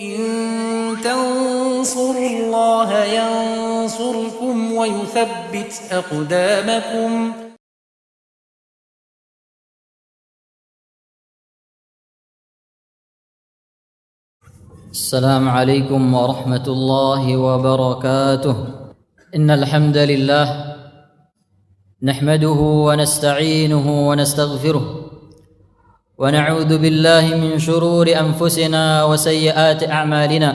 إن تنصروا الله ينصركم ويثبت أقدامكم. السلام عليكم ورحمة الله وبركاته. إن الحمد لله نحمده ونستعينه ونستغفره ونعوذ بالله من شرور أنفسنا وسيئات أعمالنا.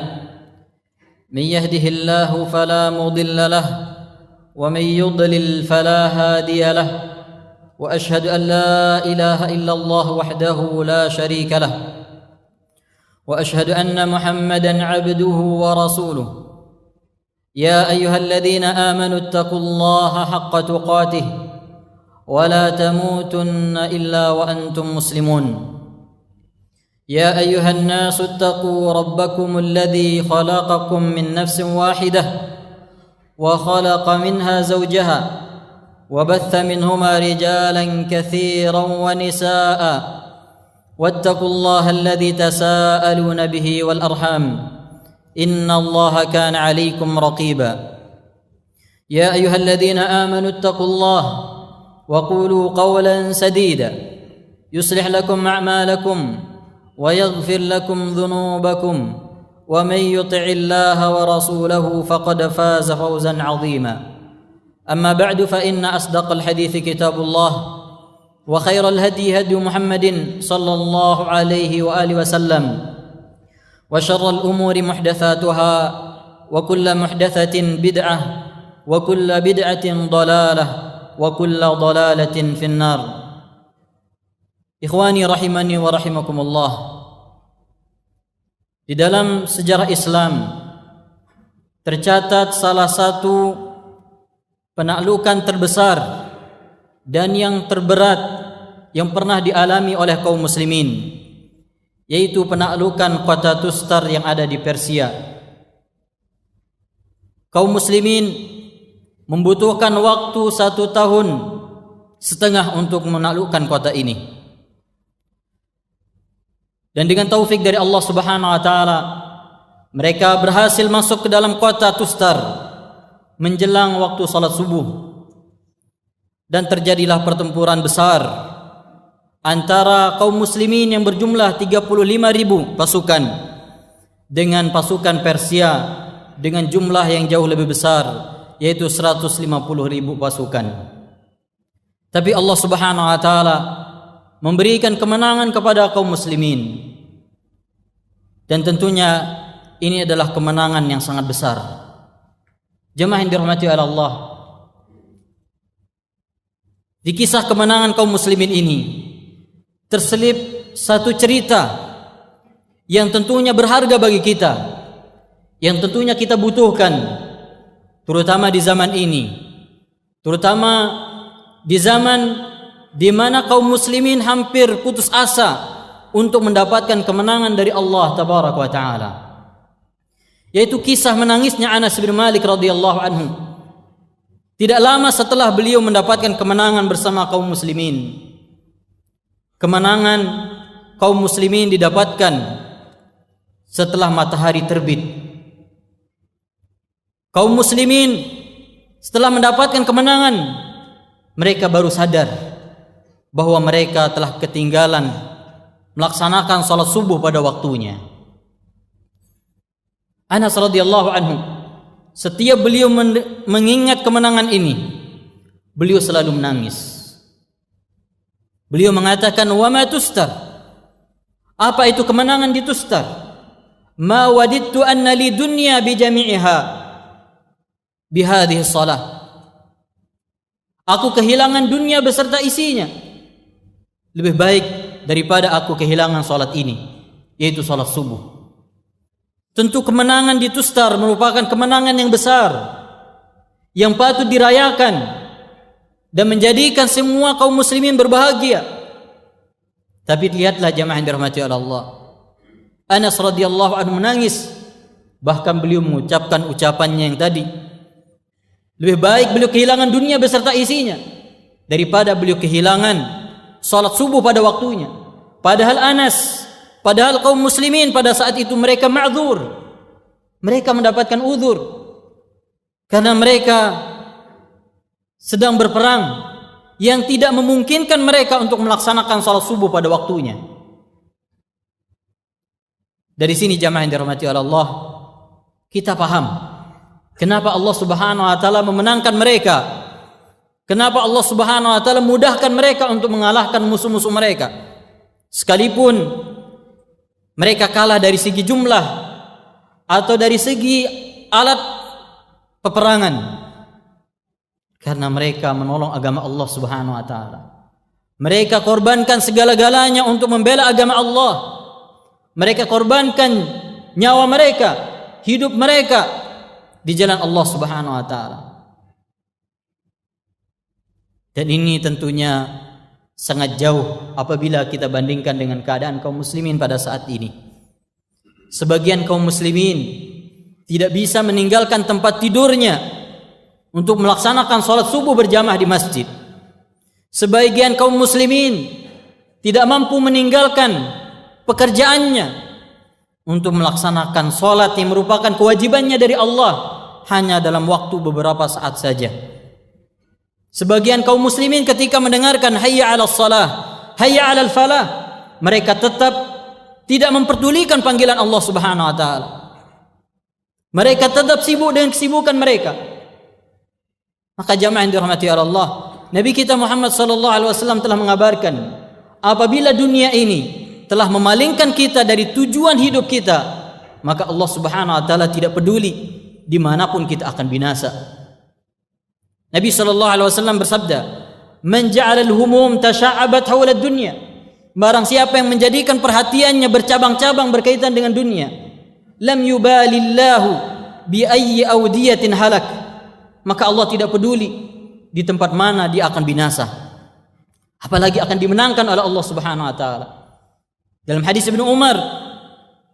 من يهده الله فلا مضل له ومن يضلل فلا هادي له، وأشهد أن لا إله إلا الله وحده لا شريك له، وأشهد أن محمدًا عبده ورسوله. يا أيها الذين آمنوا اتقوا الله حق تقاته ولا تموتن إلا وأنتم مسلمون. يا أيها الناس اتقوا ربكم الذي خلقكم من نفس واحدة وخلق منها زوجها وبث منهما رجالا كثيرا ونساء، واتقوا الله الذي تساءلون به والأرحام إن الله كان عليكم رقيبا. يا أيها الذين آمنوا اتقوا الله وقولوا قولا سديدا يصلح لكم أعمالكم ويغفر لكم ذنوبكم، ومن يطع الله ورسوله فقد فاز فوزا عظيما. أما بعد، فإن أصدق الحديث كتاب الله، وخير الهدي هدي محمد صلى الله عليه وآله وسلم، وشر الأمور محدثاتها، وكل محدثة بدعة، وكل بدعة ضلالة، وكل ضلالة في النار. Ikhwani rahimani wa rahimakumullah. Di dalam sejarah Islam tercatat salah satu penaklukan terbesar dan yang terberat yang pernah dialami oleh kaum muslimin, yaitu penaklukan kota Tustar yang ada di Persia. Kaum muslimin membutuhkan waktu 1 tahun setengah untuk menaklukkan kota ini. Dan dengan taufik dari Allah Subhanahu wa taala, mereka berhasil masuk ke dalam kota Tustar menjelang waktu salat subuh. Dan terjadilah pertempuran besar antara kaum muslimin yang berjumlah 35.000 pasukan dengan pasukan Persia dengan jumlah yang jauh lebih besar, yaitu 150.000 pasukan. Tapi Allah Subhanahu wa taala memberikan kemenangan kepada kaum muslimin. Dan tentunya ini adalah kemenangan yang sangat besar. Jemaah yang dirahmati oleh Allah, di kisah kemenangan kaum muslimin ini terselip satu cerita yang tentunya berharga bagi kita, yang tentunya kita butuhkan, terutama di zaman ini, terutama di zaman di mana kaum muslimin hampir putus asa untuk mendapatkan kemenangan dari Allah tabaraka wa taala, yaitu kisah menangisnya Anas bin Malik radhiyallahu anhu. Tidak lama setelah beliau mendapatkan kemenangan bersama kaum muslimin. Kemenangan kaum muslimin didapatkan setelah matahari terbit. Kaum muslimin setelah mendapatkan kemenangan, mereka baru sadar bahwa mereka telah ketinggalan melaksanakan salat subuh pada waktunya. Anas radhiyallahu anhu, setiap beliau mengingat kemenangan ini, beliau selalu menangis. Beliau mengatakan, "Wa ma Tustar?" Apa itu kemenangan di Tustar? "Ma wadidtu anna li dunya bi jami'iha bi hadhihi shalah." Aku kehilangan dunia beserta isinya lebih baik daripada aku kehilangan salat ini, yaitu salat subuh. Tentu kemenangan di Tustar merupakan kemenangan yang besar yang patut dirayakan dan menjadikan semua kaum muslimin berbahagia. Tapi lihatlah jemaah yang dirahmati oleh Allah, Anas radhiyallahu anhu menangis. Bahkan beliau mengucapkan ucapannya yang tadi, lebih baik beliau kehilangan dunia beserta isinya daripada beliau kehilangan salat subuh pada waktunya. Padahal Anas Padahal kaum muslimin pada saat itu mereka ma'dzur. Mereka mendapatkan uzur karena mereka sedang berperang yang tidak memungkinkan mereka untuk melaksanakan salat subuh pada waktunya. Dari sini jamaah yang dirahmati oleh Allah, kita paham kenapa Allah Subhanahu wa taala memenangkan mereka. Kenapa Allah Subhanahu wa taala mudahkan mereka untuk mengalahkan musuh-musuh mereka. Sekalipun mereka kalah dari segi jumlah atau dari segi alat peperangan, karena mereka menolong agama Allah Subhanahu wa taala. Mereka korbankan segala-galanya untuk membela agama Allah. Mereka korbankan nyawa mereka, hidup mereka di jalan Allah Subhanahu wa taala. Dan ini tentunya sangat jauh apabila kita bandingkan dengan keadaan kaum muslimin pada saat ini. Sebagian kaum muslimin tidak bisa meninggalkan tempat tidurnya untuk melaksanakan salat subuh berjamaah di masjid. Sebagian kaum muslimin tidak mampu meninggalkan pekerjaannya untuk melaksanakan salat yang merupakan kewajibannya dari Allah hanya dalam waktu beberapa saat saja. Sebagian kaum muslimin ketika mendengarkan hayya 'alas salah, hayya 'alal falah, mereka tetap tidak memperdulikan panggilan Allah Subhanahu wa taala. Mereka tetap sibuk dengan kesibukan mereka. Maka jamaah yang dirahmati Allah, Nabi kita Muhammad sallallahu alaihi wasallam telah mengabarkan, apabila dunia ini telah memalingkan kita dari tujuan hidup kita, maka Allah Subhanahu wa taala tidak peduli dimanapun kita akan binasa. Nabi sallallahu alaihi wasallam bersabda, "Man ja'ala al-humum tasha'abat hawla ad-dunya." Barang siapa yang menjadikan perhatiannya bercabang-cabang berkaitan dengan dunia, lam yubalillahu bi ayyi awdiyatin halak, maka Allah tidak peduli di tempat mana dia akan binasa, apalagi akan dimenangkan oleh Allah Subhanahu wa taala. Dalam hadis Ibnu Umar,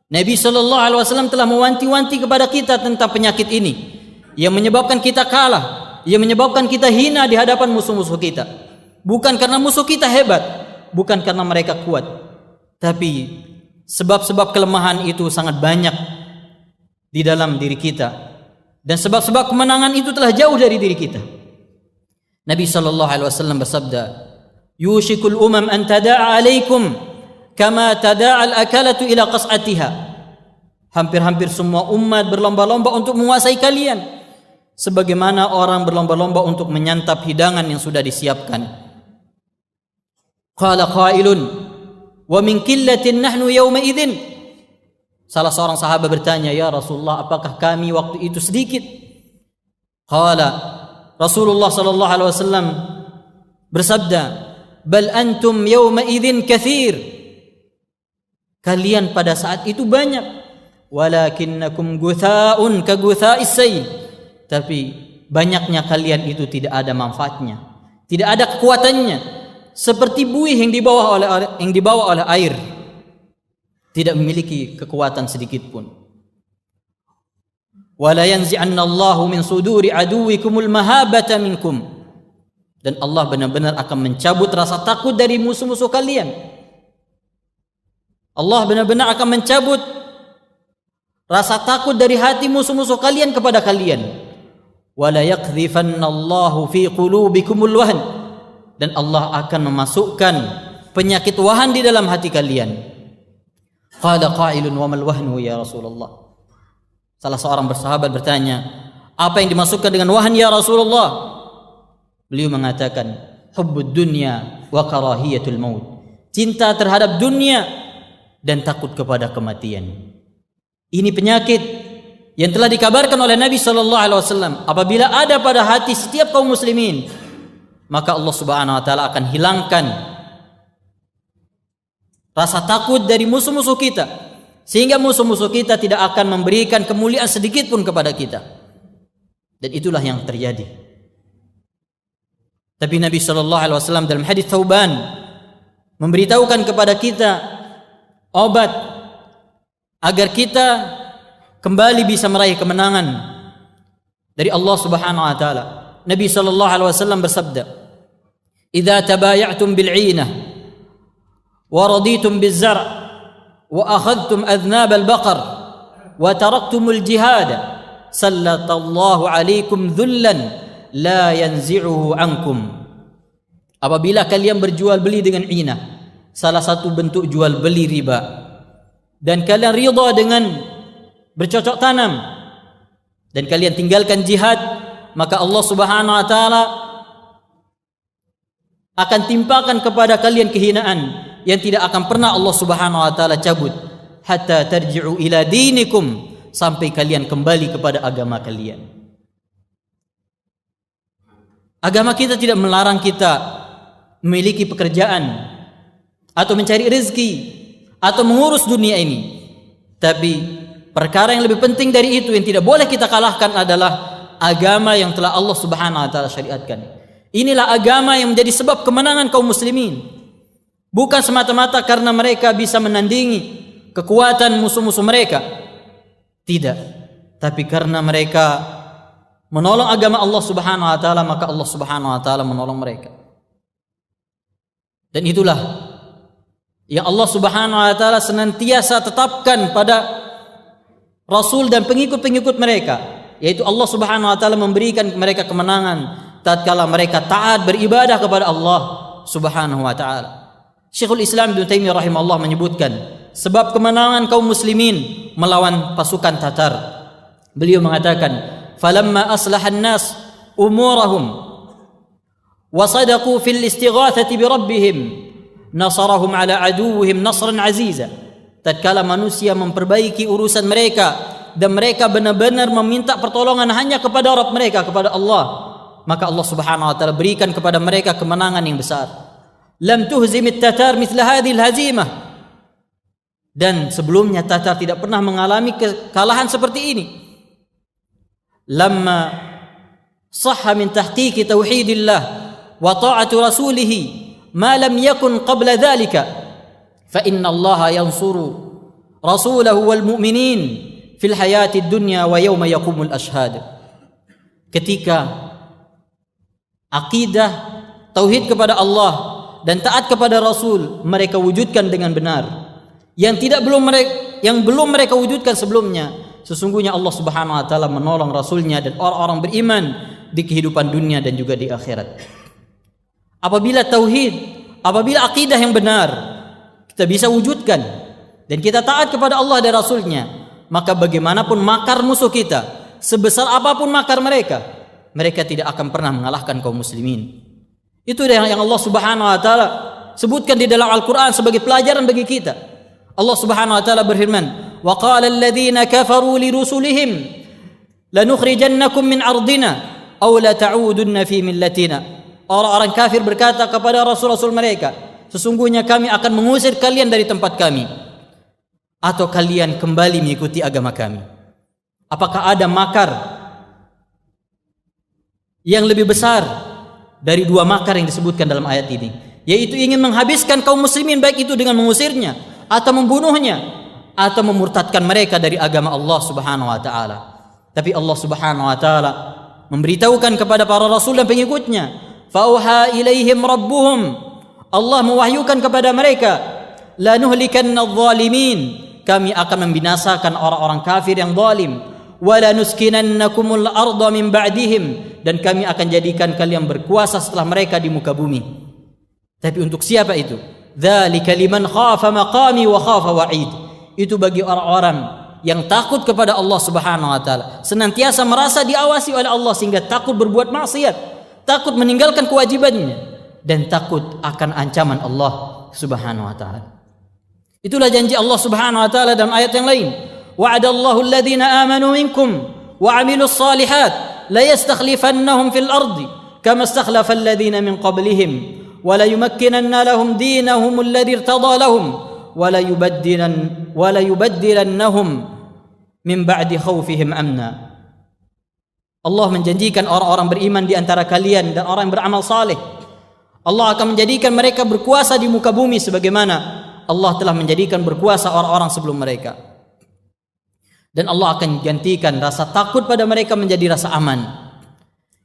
Nabi sallallahu alaihi wasallam telah mewanti-wanti kepada kita tentang penyakit ini yang menyebabkan kita kalah, yang menyebabkan kita hina di hadapan musuh-musuh kita. Bukan karena musuh kita hebat, bukan karena mereka kuat, tapi sebab-sebab kelemahan itu sangat banyak di dalam diri kita, dan sebab-sebab kemenangan itu telah jauh dari diri kita. Nabi sallallahu alaihi wasallam bersabda, "Yushikul umam an tada'a 'alaikum kama tada'al akalatu ila qas'atiha." Hampir-hampir semua umat berlomba-lomba untuk menguasai kalian, sebagaimana orang berlomba-lomba untuk menyantap hidangan yang sudah disiapkan. Qala qailun, "Wa min qillatin nahnu yawma idzin." Salah seorang sahabat bertanya, "Ya Rasulullah, apakah kami waktu itu sedikit?" Qala Rasulullah sallallahu alaihi wasallam bersabda, "Bal antum yawma idzin katsir." Kalian pada saat itu banyak, walakinnakum gutha'un ka gutha'is sayl. Tapi banyaknya kalian itu tidak ada manfaatnya, tidak ada kekuatannya, seperti buih yang dibawa oleh air, tidak memiliki kekuatan sedikit pun. Wala yanzi'anna Allahu min suduri aduwikumul mahabata minkum. Dan Allah benar-benar akan mencabut rasa takut dari musuh-musuh kalian. Allah benar-benar akan mencabut rasa takut dari hati musuh-musuh kalian kepada kalian. Wala yaqdhifanna Allahu fi qulubikumul wahn. Dan Allah akan memasukkan penyakit wahan di dalam hati kalian. Qala qailun wa mal wahnu ya Rasulullah. Salah seorang bersahabat bertanya, "Apa yang dimasukkan dengan wahan ya Rasulullah?" Beliau mengatakan, "Hubbud dunya wa karahiyatul maut." Cinta terhadap dunia dan takut kepada kematian. Ini penyakit yang telah dikabarkan oleh Nabi sallallahu alaihi wasallam. Apabila ada pada hati setiap kaum muslimin, maka Allah Subhanahu wa taala akan hilangkan rasa takut dari musuh-musuh kita, sehingga musuh-musuh kita tidak akan memberikan kemuliaan sedikit pun kepada kita. Dan itulah yang terjadi. Tapi Nabi sallallahu alaihi wasallam dalam hadis Thauban memberitahukan kepada kita obat agar kita kembali bisa meraih kemenangan dari Allah Subhanahu wa taala. Nabi sallallahu alaihi wasallam bersabda, "Idza tabaya'tum bil 'inah wa raditum biz zar' wa akhadhtum adhnab al-baqar wa taraktumul jihad sallatallahu alaikum dhullan la yanzi'uhu ankum. Apabila kalian berjual beli dengan inah, salah satu bentuk jual beli riba, dan kalian ridha dengan bercocok tanam, dan kalian tinggalkan jihad, maka Allah Subhanahu wa taala akan timpakan kepada kalian kehinaan yang tidak akan pernah Allah Subhanahu wa taala cabut, hatta tarji'u ila dinikum, sampai kalian kembali kepada agama kalian. Agama kita tidak melarang kita memiliki pekerjaan atau mencari rezeki atau mengurus dunia ini. Tapi perkara yang lebih penting dari itu yang tidak boleh kita kalahkan adalah agama yang telah Allah Subhanahu wa taala syariatkan. Inilah agama yang menjadi sebab kemenangan kaum muslimin. Bukan semata-mata karena mereka bisa menandingi kekuatan musuh-musuh mereka. Tidak. Tapi karena mereka menolong agama Allah Subhanahu wa taala, maka Allah Subhanahu wa taala menolong mereka. Dan itulah yang Allah Subhanahu wa taala senantiasa tetapkan pada Rasul dan pengikut-pengikut mereka, yaitu Allah Subhanahu wa taala memberikan mereka kemenangan tatkala mereka taat beribadah kepada Allah Subhanahu wa taala. Syekhul Islam Ibnu Taimiyah rahimahullah menyebutkan sebab kemenangan kaum muslimin melawan pasukan Tatar. Beliau mengatakan, falamma aslahan nas umurahum wa sadaqu fil istighatsati bi rabbihim nasarahum ala aduwwihim nasran aziza. Tatkala manusia memperbaiki urusan mereka dan mereka benar-benar meminta pertolongan hanya kepada Rabb mereka, kepada Allah, maka Allah Subhanahu wa taala berikan kepada mereka kemenangan yang besar. Lam tuhzimit tatar mithla hadhil hazimah. Dan sebelumnya Tatar tidak pernah mengalami kekalahan seperti ini. Lamma sahha min tahqiqi tauhidillah wa ta'ati rasulih ma lam yakun qabla dhalika fa inna Allah yansuru rasulahu wal mu'minin fil hayati dunya wa yawma yaqumul ashhad. Ketika akidah tauhid kepada Allah dan taat kepada Rasul mereka wujudkan dengan benar, yang belum mereka wujudkan sebelumnya, sesungguhnya Allah Subhanahu wa taala menolong Rasulnya dan orang-orang beriman di kehidupan dunia dan juga di akhirat. Apabila tauhid, apabila akidah yang benar kita bisa wujudkan dan kita taat kepada Allah dan Rasulnya, maka bagaimanapun makar musuh kita, sebesar apapun makar mereka, mereka tidak akan pernah mengalahkan kaum muslimin. Itu yang Allah Subhanahu wa taala sebutkan di dalam Al-Qur'an sebagai pelajaran bagi kita. Allah Subhanahu wa taala berfirman, "Wa qala alladziina kafaru li rusulihim lanukhrijannakum min ardina aw la ta'udunna fi millatina." Orang-orang kafir berkata kepada rasul-rasul mereka, sesungguhnya kami akan mengusir kalian dari tempat kami atau kalian kembali mengikuti agama kami. Apakah ada makar yang lebih besar dari dua makar yang disebutkan dalam ayat ini, yaitu ingin menghabiskan kaum muslimin, baik itu dengan mengusirnya atau membunuhnya atau memurtadkan mereka dari agama Allah Subhanahu wa taala. Tapi Allah Subhanahu wa taala memberitahukan kepada para rasul dan pengikutnya, fauha ilaihim rabbuhum, Allah mewahyukan kepada mereka, la nuhlikanna adh-dhalimin, kami akan membinasakan orang-orang kafir yang zalim, wa la nuskinannakumul arda min ba'dihim, dan kami akan jadikan kalian berkuasa setelah mereka di muka bumi. Tapi untuk siapa itu? Dzalika liman khafa maqami wa khafa wa'id. Itu bagi orang-orang yang takut kepada Allah Subhanahu wa taala, senantiasa merasa diawasi oleh Allah sehingga takut berbuat maksiat, takut meninggalkan kewajibannya, dan takut akan ancaman Allah Subhanahu wa taala. Itulah janji Allah Subhanahu wa taala dalam ayat yang lain. Wa'adallahu alladhina amanu minkum wa 'amilus shalihat la yastakhlifannahum fil ardi kama istakhlafa alladhina min qablihim wa la yumakkinanna lahum dinahum alladhi irtada lahum wa la yubaddilannahum min ba'di khawfihim amna. Allah menjanjikan orang-orang beriman di antara kalian dan orang yang beramal saleh, Allah akan menjadikan mereka berkuasa di muka bumi sebagaimana Allah telah menjadikan berkuasa orang-orang sebelum mereka. Dan Allah akan gantikan rasa takut pada mereka menjadi rasa aman.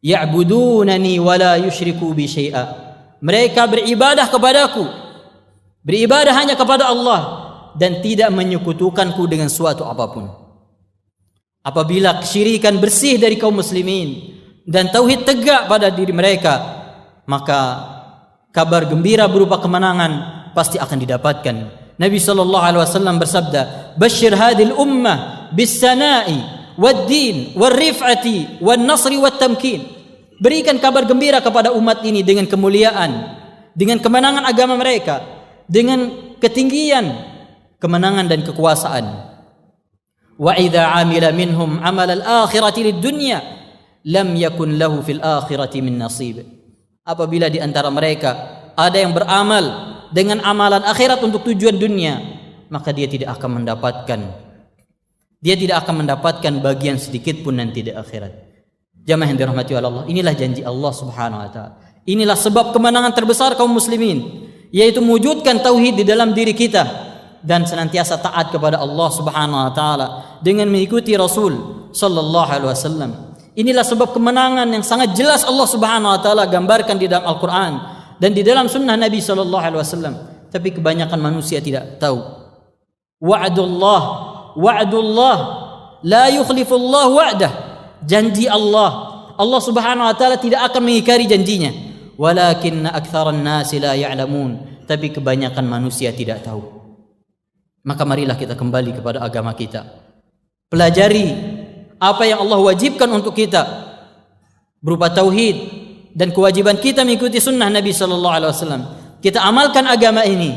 Ya'budunani wa la yusyriku bi syai'a. Mereka beribadah kepadaku, beribadah hanya kepada Allah, dan tidak menyekutukanku dengan suatu apapun. Apabila kesyirikan bersih dari kaum muslimin dan tauhid tegak pada diri mereka, maka kabar gembira berupa kemenangan pasti akan didapatkan. Nabi SAW bersabda, "Bashir hadhil ummah bis-sana'i wad-din war-rif'ati wan-nasri wat-tamkin." Berikan kabar gembira kepada umat ini dengan kemuliaan, dengan kemenangan agama mereka, dengan ketinggian kemenangan dan kekuasaan. Wa idza 'amila minhum 'amal al-akhirati lid-dunya lam yakun lahu fil akhirati min nasib. Apabila di antara mereka ada yang beramal dengan amalan akhirat untuk tujuan dunia, maka dia tidak akan mendapatkan bagian sedikit pun nanti di akhirat. Jamaah yang dirahmati Allah, inilah janji Allah Subhanahu wa taala. Inilah sebab kemenangan terbesar kaum muslimin, yaitu mewujudkan tauhid di dalam diri kita dan senantiasa taat kepada Allah Subhanahu wa taala dengan mengikuti Rasul sallallahu alaihi wasallam. Inilah sebab kemenangan yang sangat jelas Allah Subhanahu wa taala gambarkan di dalam Al-Qur'an dan di dalam sunnah Nabi sallallahu alaihi wasallam, tapi kebanyakan manusia tidak tahu. Wa'dullah la yukhlifullah wa'dah. Janji Allah Subhanahu wa taala tidak akan mengingkari janjinya. Walakinna aktsaran nasi la ya'lamun. Tapi kebanyakan manusia tidak tahu. Maka marilah kita kembali kepada agama kita. Pelajari apa yang Allah wajibkan untuk kita berupa tauhid dan kewajiban kita mengikuti sunnah Nabi sallallahu alaihi wasallam. Kita amalkan agama ini,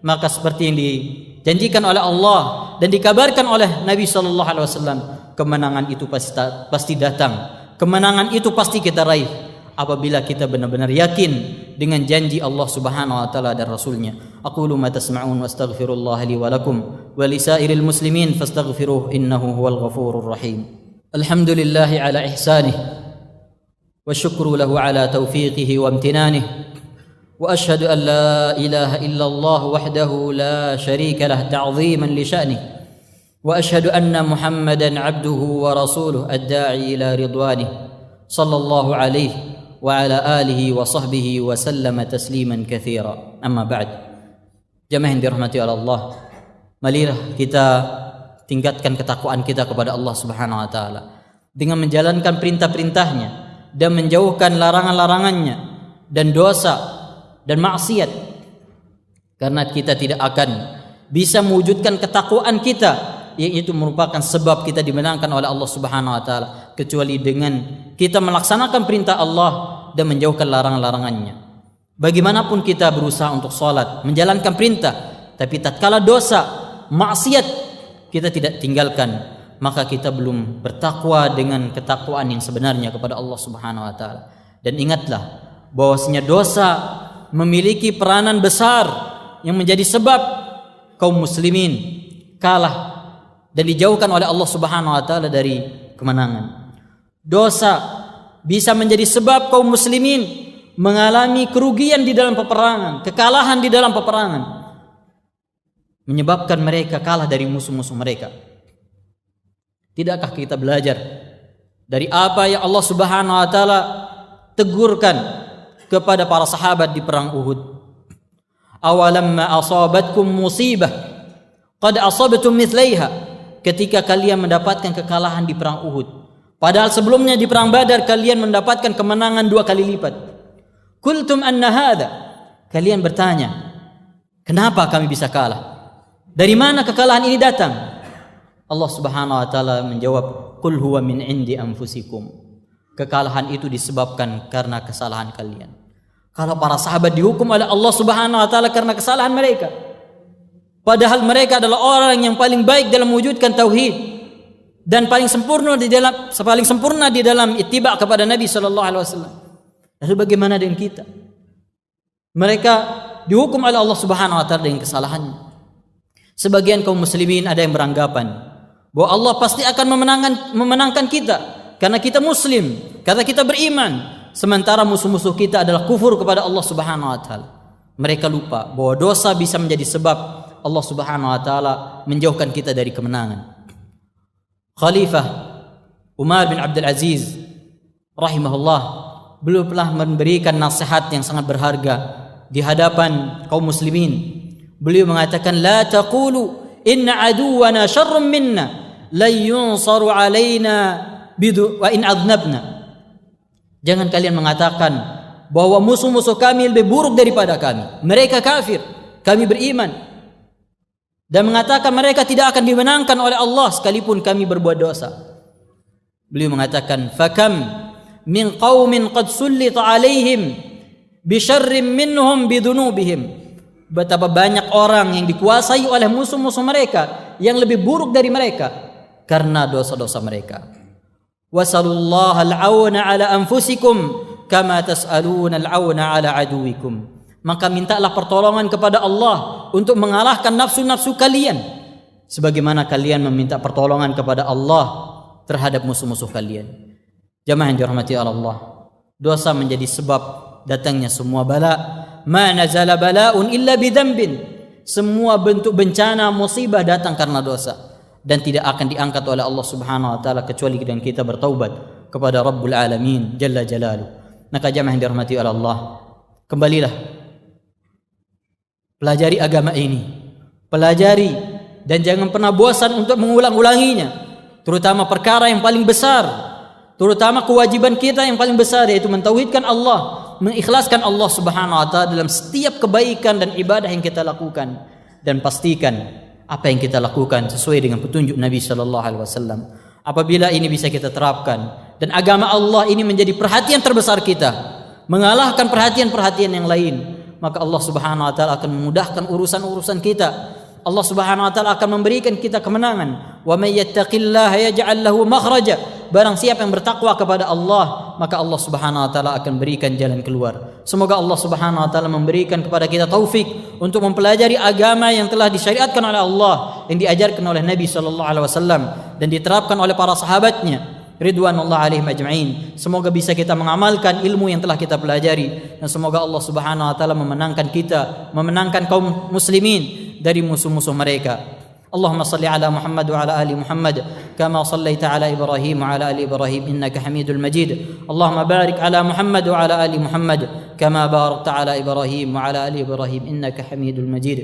maka seperti yang dijanjikan oleh Allah dan dikabarkan oleh Nabi sallallahu alaihi wasallam, kemenangan itu pasti datang. Kemenangan itu pasti kita raih apabila kita benar-benar yakin dengan janji Allah Subhanahu wa taala dan Rasulnya. Aqulu ma tasma'un wastaghfirullah li wa lakum wa lisairil muslimin fastaghfiruhu innahu huwal ghafurur rahim. Alhamdulillahi ala ihsanih والشكر له على توفيقه وامتنانه وأشهد أن لا إله إلا الله وحده لا شريك له تعظيما لشأنه وأشهد أن محمدا عبده ورسوله الداعي إلى رضوانه صلى الله عليه وعلى آله وصحبه وسلم تسليما كثيرا. أما بعد, jamaah yang dirahmati Allah, marilah kita tingkatkan ketakwaan kita kepada Allah Subhanahu wa taala dengan menjalankan perintah-perintahnya dan menjauhkan larangan-larangannya dan dosa dan maksiat, karena kita tidak akan bisa mewujudkan ketakwaan kita, yaitu merupakan sebab kita dimenangkan oleh Allah Subhanahu wa taala, kecuali dengan kita melaksanakan perintah Allah dan menjauhkan larangan-larangannya. Bagaimanapun kita berusaha untuk salat, menjalankan perintah, tapi tatkala dosa, maksiat kita tidak tinggalkan, maka kita belum bertakwa dengan ketakwaan yang sebenarnya kepada Allah Subhanahu wa taala. Dan ingatlah bahwasanya dosa memiliki peranan besar yang menjadi sebab kaum muslimin kalah dan dijauhkan oleh Allah Subhanahu wa taala dari kemenangan. Dosa bisa menjadi sebab kaum muslimin mengalami kerugian di dalam peperangan, kekalahan di dalam peperangan, menyebabkan mereka kalah dari musuh-musuh mereka. Tidakkah kita belajar dari apa yang Allah Subhanahu wa taala tegurkan kepada para sahabat di perang Uhud? Awalamma asabatkum musibah qad asabtum mithlaiha. Ketika kalian mendapatkan kekalahan di perang Uhud, padahal sebelumnya di perang Badar kalian mendapatkan kemenangan 2 kali lipat. Qultum anna hadha. Kalian bertanya, kenapa kami bisa kalah? Dari mana kekalahan ini datang? Allah Subhanahu wa taala menjawab, "Qul huwa min indi anfusikum." Kekalahan itu disebabkan karena kesalahan kalian. Kalau para sahabat dihukum oleh Allah Subhanahu wa taala karena kesalahan mereka, padahal mereka adalah orang yang paling baik dalam mewujudkan tauhid dan paling sempurna di dalam ittiba kepada Nabi sallallahu alaihi wasallam. Lalu bagaimana dengan kita? Mereka dihukum oleh Allah Subhanahu wa taala dengan kesalahannya. Sebagian kaum muslimin ada yang beranggapan bahwa Allah pasti akan memenangkan kita karena kita muslim, karena kita beriman, sementara musuh-musuh kita adalah kufur kepada Allah Subhanahu wa taala. Mereka lupa bahwa dosa bisa menjadi sebab Allah Subhanahu wa taala menjauhkan kita dari kemenangan. Khalifah Umar bin Abdul Aziz rahimahullah, beliau telah memberikan nasihat yang sangat berharga di hadapan kaum muslimin Beliau mengatakan, la taqulu inna aduwana syarrun minna la yunsaru alaina wa in adnabna. Jangan kalian mengatakan bahwa musuh-musuh kami lebih buruk daripada kami. Mereka kafir, kami beriman. Dan mengatakan mereka tidak akan dimenangkan oleh Allah sekalipun kami berbuat dosa. Beliau mengatakan, fakam min qaumin qad sullita alaihim bi syarrin minhum bidunubihim. Betapa banyak orang yang dikuasai oleh musuh-musuh mereka yang lebih buruk dari mereka karena dosa-dosa mereka. Wasallallahu al-auna ala anfusikum kama tas'aluna al-auna ala aduwikum. Maka mintalah pertolongan kepada Allah untuk mengalahkan nafsu-nafsu kalian sebagaimana kalian meminta pertolongan kepada Allah terhadap musuh-musuh kalian. Jamaah yang dirahmati Allah, dosa menjadi sebab datangnya semua bala. Ma nazala bala'un illa bidambin. Semua bentuk bencana, musibah datang karena dosa dan tidak akan diangkat oleh Allah Subhanahu wa taala kecuali dengan kita bertaubat kepada Rabbul Alamin Jalla Jalaluh. Maka jamaah yang dirahmati oleh Allah, kembalilah pelajari agama ini. Pelajari dan jangan pernah bosan untuk mengulang-ulanginya, terutama perkara yang paling besar, terutama kewajiban kita yang paling besar, yaitu mentauhidkan Allah, mengikhlaskan Allah Subhanahu wa taala dalam setiap kebaikan dan ibadah yang kita lakukan, dan pastikan apa yang kita lakukan sesuai dengan petunjuk Nabi sallallahu alaihi wasallam. Apabila ini bisa kita terapkan dan agama Allah ini menjadi perhatian terbesar kita, mengalahkan perhatian-perhatian yang lain, maka Allah Subhanahu wa taala akan memudahkan urusan-urusan kita. Allah Subhanahu wa taala akan memberikan kita kemenangan. Wa may yattaqillaha yaj'al lahu makhraja. Barang siapa yang bertakwa kepada Allah, maka Allah Subhanahu wa taala akan berikan jalan keluar. Semoga Allah Subhanahu wa taala memberikan kepada kita taufik untuk mempelajari agama yang telah disyariatkan oleh Allah, yang diajarkan oleh Nabi sallallahu alaihi wasallam dan diterapkan oleh para sahabatnya ridwanullah alaihim ajma'in. Semoga bisa kita mengamalkan ilmu yang telah kita pelajari, dan semoga Allah Subhanahu wa taala memenangkan kita, memenangkan kaum muslimin dari musuh-musuh mereka. Allahumma salli ala Muhammad wa ala ali Muhammad kama sallaita ala Ibrahim wa ala ali Ibrahim innaka Hamidul Majid. Allahumma barik ala Muhammad wa ala ali Muhammad kama barakta ala Ibrahim wa ala ali Ibrahim innaka Hamidul Majid.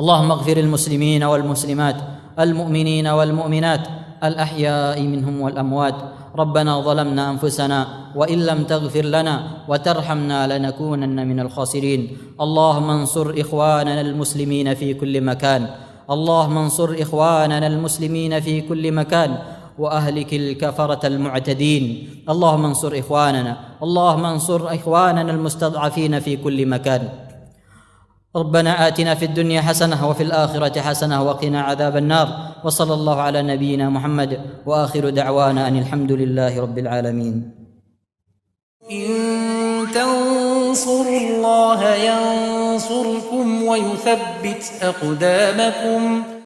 Allahumma ighfir lil muslimina wal muslimat, al mu'minina wal mu'minat, الأحياء منهم والأموات. ربنا ظلمنا أنفسنا وإن لم تغفر لنا وترحمنا لنكونن من الخاسرين. اللهم انصر إخواننا المسلمين في كل مكان. اللهم انصر إخواننا المسلمين في كل مكان وأهلك الكفرة المعتدين. اللهم انصر إخواننا، اللهم انصر إخواننا المستضعفين في كل مكان. ربنا آتنا في الدنيا حسنة وفي الآخرة حسنة وقنا عذاب النار. وصلى الله على نبينا محمد وآخر دعوانا أن الحمد لله رب العالمين. إن تنصروا الله ينصركم ويثبت أقدامكم